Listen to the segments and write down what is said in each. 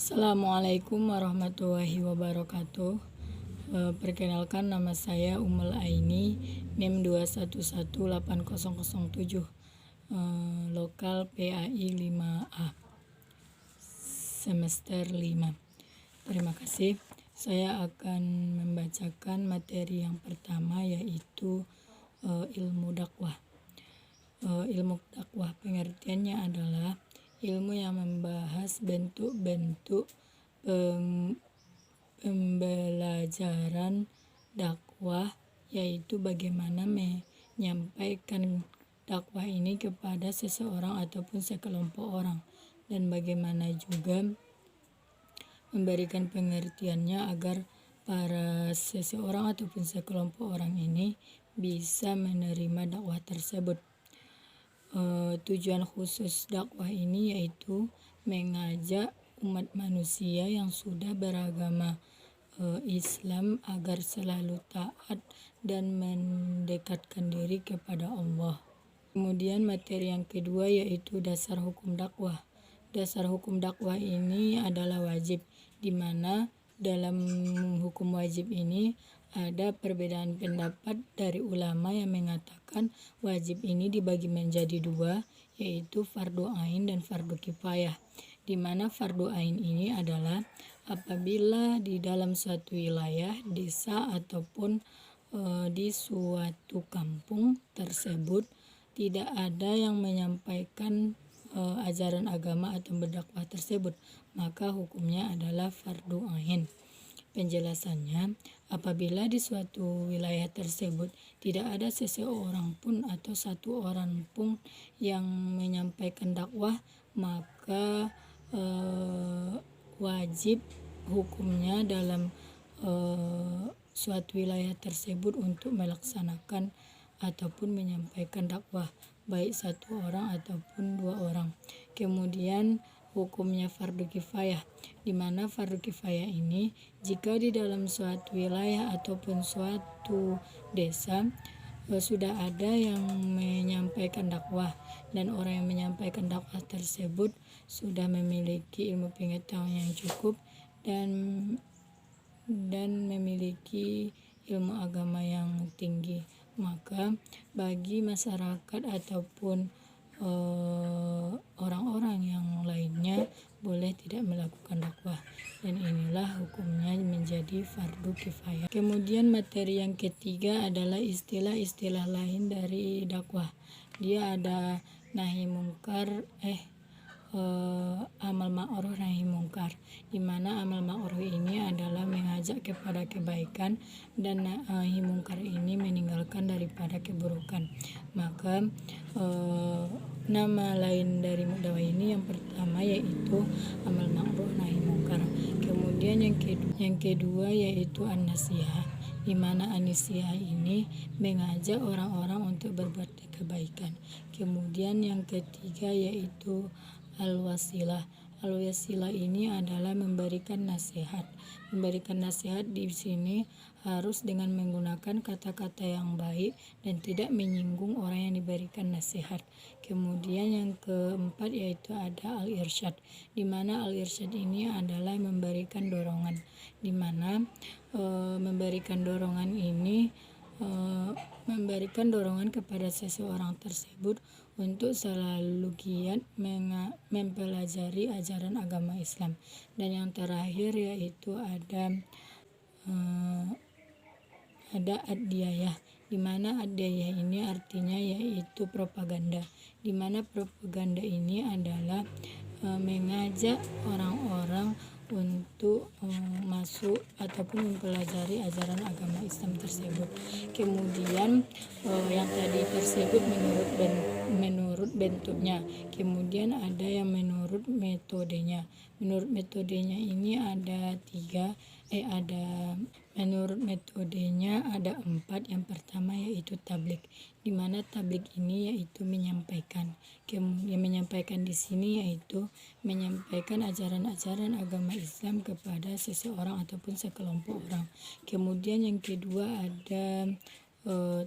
Assalamualaikum warahmatullahi wabarakatuh. Perkenalkan, nama saya Ummul Aini, NIM 2118007, lokal PAI 5A, semester 5. Terima kasih. Saya akan membacakan materi yang pertama, yaitu ilmu dakwah. Ilmu dakwah pengertiannya adalah ilmu yang membahas bentuk-bentuk pembelajaran dakwah, yaitu bagaimana menyampaikan dakwah ini kepada seseorang ataupun sekelompok orang, dan bagaimana juga memberikan pengertiannya agar para seseorang ataupun sekelompok orang ini bisa menerima dakwah tersebut. Tujuan khusus dakwah ini yaitu mengajak umat manusia yang sudah beragama Islam agar selalu taat dan mendekatkan diri kepada Allah. Kemudian materi yang kedua yaitu dasar hukum dakwah. Dasar hukum dakwah ini adalah wajib, di mana dalam hukum wajib ini ada perbedaan pendapat dari ulama yang mengatakan wajib ini dibagi menjadi dua, yaitu fardu ain dan fardu kifayah. Di mana fardu ain ini adalah apabila di dalam suatu wilayah, desa ataupun di suatu kampung tersebut tidak ada yang menyampaikan ajaran agama atau berdakwah tersebut, maka hukumnya adalah fardu ain. Penjelasannya, apabila di suatu wilayah tersebut tidak ada seseorang pun atau satu orang pun yang menyampaikan dakwah, maka wajib hukumnya dalam suatu wilayah tersebut untuk melaksanakan ataupun menyampaikan dakwah, baik satu orang ataupun dua orang. Kemudian hukumnya fardu kifayah, di mana fardu kifayah ini jika di dalam suatu wilayah ataupun suatu desa sudah ada yang menyampaikan dakwah, dan orang yang menyampaikan dakwah tersebut sudah memiliki ilmu pengetahuan yang cukup dan memiliki ilmu agama yang tinggi, maka bagi masyarakat ataupun orang-orang yang lainnya boleh tidak melakukan dakwah, dan inilah hukumnya menjadi fardu kifayah. Kemudian materi yang ketiga adalah istilah-istilah lain dari dakwah. Dia ada nahi mungkar, amal ma'ruf nahi mungkar, di mana amal ma'ruf ini adalah mengajak kepada kebaikan, dan nahi mungkar ini meninggalkan daripada keburukan. Maka nama lain dari dakwah ini yang pertama yaitu amal ma'ruf nahi mungkar. Kemudian yang kedua yaitu an-nasihah, di mana an-nasihah ini mengajak orang-orang untuk berbuat kebaikan. Kemudian yang ketiga yaitu al-wasilah. Al-wasilah ini adalah memberikan nasihat. Memberikan nasihat di sini harus dengan menggunakan kata-kata yang baik dan tidak menyinggung orang yang diberikan nasihat. Kemudian yang keempat yaitu ada al-irsyad, di mana al-irsyad ini adalah memberikan dorongan, di mana memberikan dorongan ini memberikan dorongan kepada seseorang tersebut untuk selalu giat mempelajari ajaran agama Islam. Dan yang terakhir yaitu ada ad-diyayah, di mana ad-diyayah ini artinya yaitu propaganda, di mana propaganda ini adalah mengajak orang-orang untuk masuk ataupun mempelajari ajaran agama Islam tersebut. Kemudian yang tadi tersebut menurut bentuknya. Kemudian ada yang menurut metodenya. Menurut metodenya ini ada menurut metodenya ada 4. Yang pertama yaitu tablik, di mana tablik ini yaitu menyampaikan. Yang menyampaikan di sini yaitu menyampaikan ajaran-ajaran agama Islam kepada seseorang ataupun sekelompok orang. Kemudian yang kedua ada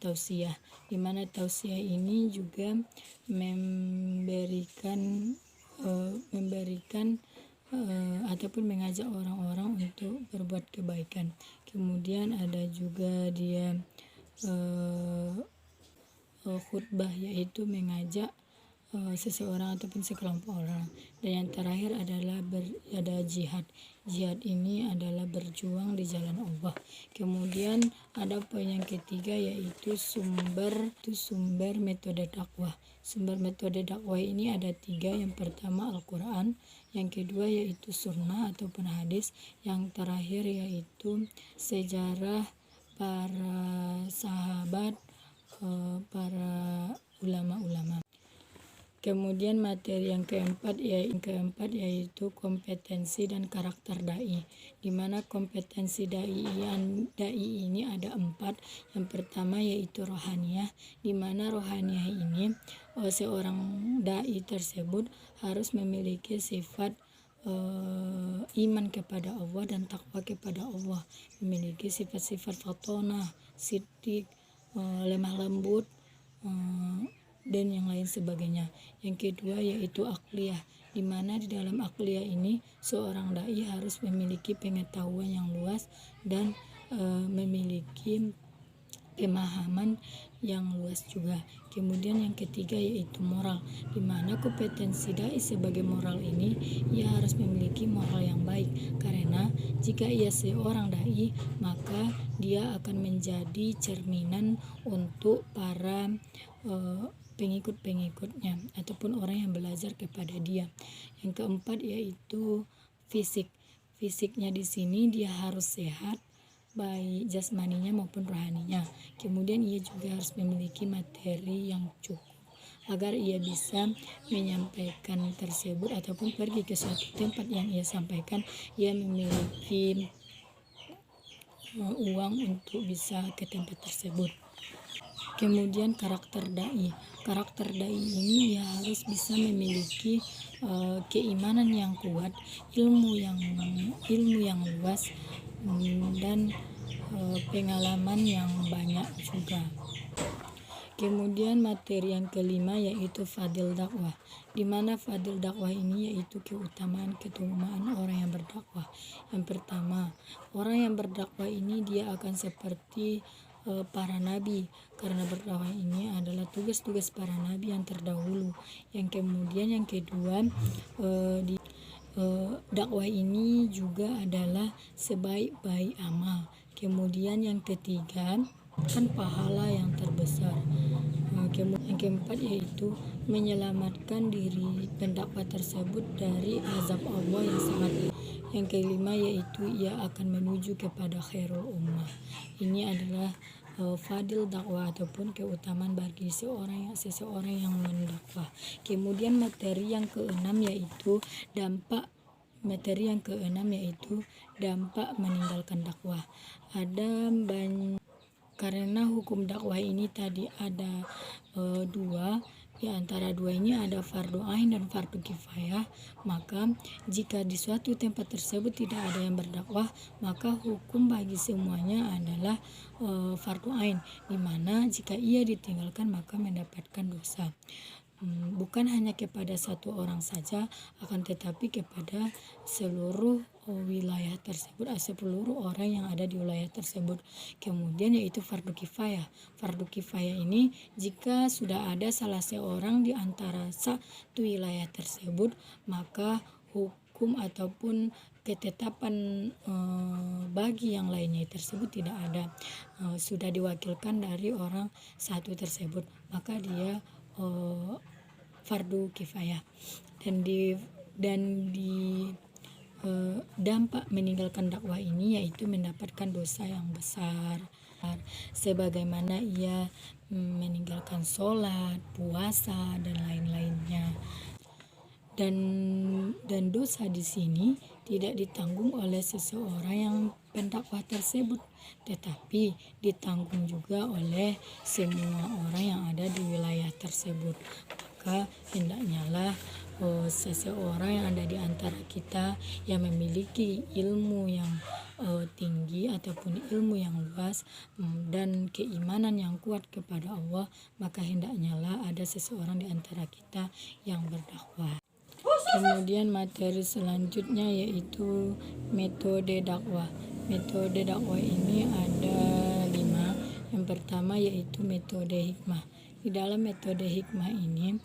tausiah, di mana tausiah ini juga memberikan ataupun mengajak orang-orang untuk berbuat kebaikan. Kemudian ada juga dia khutbah, yaitu mengajak seseorang ataupun sekelompok orang. Dan yang terakhir adalah ada jihad. Jihad ini adalah berjuang di jalan Allah. Kemudian ada poin yang ketiga, yaitu sumber metode dakwah. Sumber metode dakwah ini ada 3. Yang pertama Al-Quran, yang kedua yaitu sunnah ataupun hadis, yang terakhir yaitu sejarah para sahabat, para ulama-ulama. Kemudian materi yang keempat yaitu kompetensi dan karakter dai, di mana kompetensi dai ini ada 4. Yang pertama yaitu rohaniyah, di mana rohaniyah ini seorang dai tersebut harus memiliki sifat iman kepada Allah dan takwa kepada Allah, memiliki sifat-sifat fatonah, siddiq, lemah lembut, dan yang lain sebagainya. Yang kedua yaitu akliyah, di mana di dalam akliyah ini seorang dai harus memiliki pengetahuan yang luas dan memiliki pemahaman yang luas juga. Kemudian yang ketiga yaitu moral, di mana kompetensi dai sebagai moral ini ia harus memiliki moral yang baik, karena jika ia seorang dai maka dia akan menjadi cerminan untuk para pengikut-pengikutnya ataupun orang yang belajar kepada dia. Yang keempat yaitu fisik. Fisiknya di sini dia harus sehat, baik jasmaninya maupun rohaninya. Kemudian ia juga harus memiliki materi yang cukup agar ia bisa menyampaikan tersebut ataupun pergi ke suatu tempat yang ia sampaikan, ia memiliki uang untuk bisa ke tempat tersebut. Kemudian karakter dai. Karakter dai ini ya harus bisa memiliki keimanan yang kuat, ilmu yang luas, dan pengalaman yang banyak juga. Kemudian materi yang kelima yaitu fadil dakwah, di mana fadil dakwah ini yaitu keutamaan orang yang berdakwah. Yang pertama, orang yang berdakwah ini dia akan seperti para nabi, karena berdakwah ini adalah tugas-tugas para nabi yang terdahulu. Yang kemudian yang kedua, dakwah ini juga adalah sebaik-baik amal. Kemudian yang ketiga kan pahala yang terbesar. Yang keempat yaitu menyelamatkan diri pendakwah tersebut dari azab Allah yang sangat. Yang kelima yaitu ia akan menuju kepada khairul ummah. Ini adalah fadil dakwah ataupun keutamaan bagi seseorang yang mendakwah. Kemudian materi yang keenam yaitu dampak meninggalkan dakwah. Ada banyak, karena hukum dakwah ini tadi ada 2. Di antara 2 ini ada fardu ain dan fardu kifayah. Maka jika di suatu tempat tersebut tidak ada yang berdakwah, maka hukum bagi semuanya adalah fardu ain, di mana jika ia ditinggalkan maka mendapatkan dosa. Bukan hanya kepada satu orang saja, akan tetapi kepada seluruh wilayah tersebut, seluruh orang yang ada di wilayah tersebut. Kemudian yaitu fardu kifayah. Fardu kifayah ini jika sudah ada salah seorang di antara satu wilayah tersebut, maka hukum ataupun ketetapan bagi yang lainnya tersebut tidak ada, sudah diwakilkan dari orang satu tersebut, maka dia fardu kifayah. Dan di dampak meninggalkan dakwah ini yaitu mendapatkan dosa yang besar, sebagaimana ia meninggalkan sholat, puasa, dan lain-lainnya. Dan dosa di sini tidak ditanggung oleh seseorang yang pendakwah tersebut, tetapi ditanggung juga oleh semua orang yang ada di wilayah tersebut. Maka hendaknya lah seseorang yang ada di antara kita yang memiliki ilmu yang tinggi ataupun ilmu yang luas dan keimanan yang kuat kepada Allah, maka hendaknya lah ada seseorang di antara kita yang berdakwah. Kemudian materi selanjutnya yaitu metode dakwah. Metode dakwah ini ada 5. Yang pertama yaitu metode hikmah. Di dalam metode hikmah ini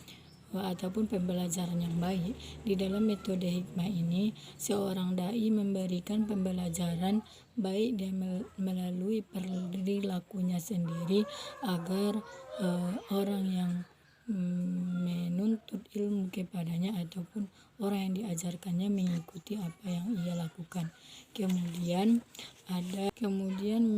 ataupun pembelajaran yang baik, di dalam metode hikmah ini seorang dai memberikan pembelajaran baik dan melalui perilakunya sendiri agar orang yang menuntut ilmu kepadanya ataupun orang yang diajarkannya mengikuti apa yang ia lakukan. Kemudian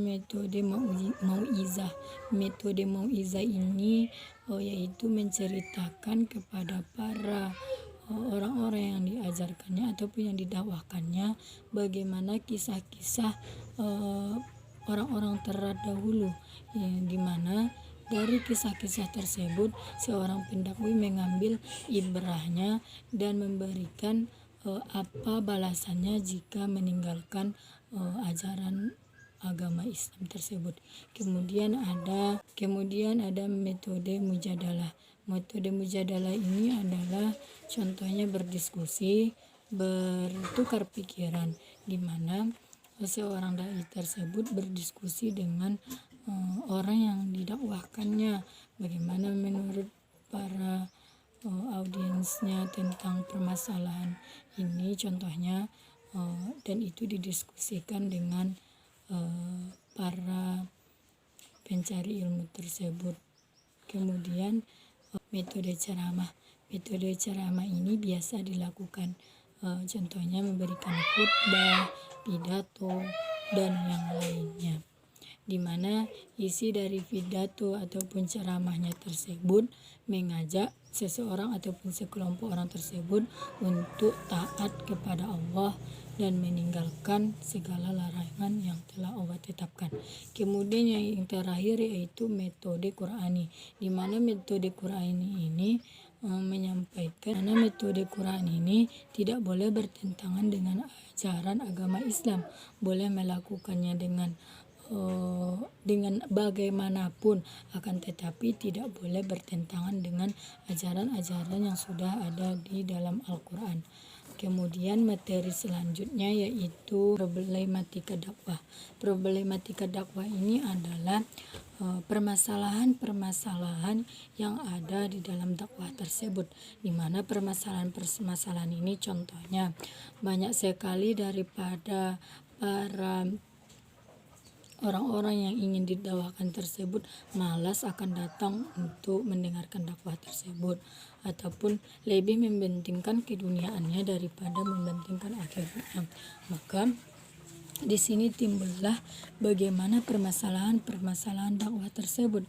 metode mauizah. Metode mauizah ini yaitu menceritakan kepada para orang-orang yang diajarkannya ataupun yang didakwahkannya bagaimana kisah-kisah orang-orang terdahulu, yang dimana dari kisah-kisah tersebut seorang pendakwa mengambil ibrahnya dan memberikan apa balasannya jika meninggalkan ajaran agama Islam tersebut. Kemudian ada metode mujadalah. Metode mujadalah ini adalah contohnya berdiskusi, bertukar pikiran, di mana seorang dai tersebut berdiskusi dengan orang yang didakwahkannya, bagaimana menurut para audiensnya tentang permasalahan ini contohnya, dan itu didiskusikan dengan para pencari ilmu tersebut. Kemudian metode ceramah. Metode ceramah ini biasa dilakukan, contohnya memberikan khutbah, pidato, dan yang lainnya, di mana isi dari pidato ataupun ceramahnya tersebut mengajak seseorang ataupun sekelompok orang tersebut untuk taat kepada Allah dan meninggalkan segala larangan yang telah Allah tetapkan. Kemudian yang terakhir yaitu metode Qur'ani, di mana metode Qur'ani ini menyampaikan karena metode Quran ini tidak boleh bertentangan dengan ajaran agama Islam, boleh melakukannya dengan bagaimanapun, akan tetapi tidak boleh bertentangan dengan ajaran-ajaran yang sudah ada di dalam Al-Quran. Kemudian materi selanjutnya yaitu problematika dakwah. Problematika dakwah ini adalah permasalahan-permasalahan yang ada di dalam dakwah tersebut, di mana permasalahan-permasalahan ini contohnya banyak sekali daripada para orang-orang yang ingin didakwakan tersebut malas akan datang untuk mendengarkan dakwah tersebut, ataupun lebih mementingkan keduniaannya daripada mementingkan akhiratnya. Maka di sini timbullah bagaimana permasalahan-permasalahan dakwah tersebut.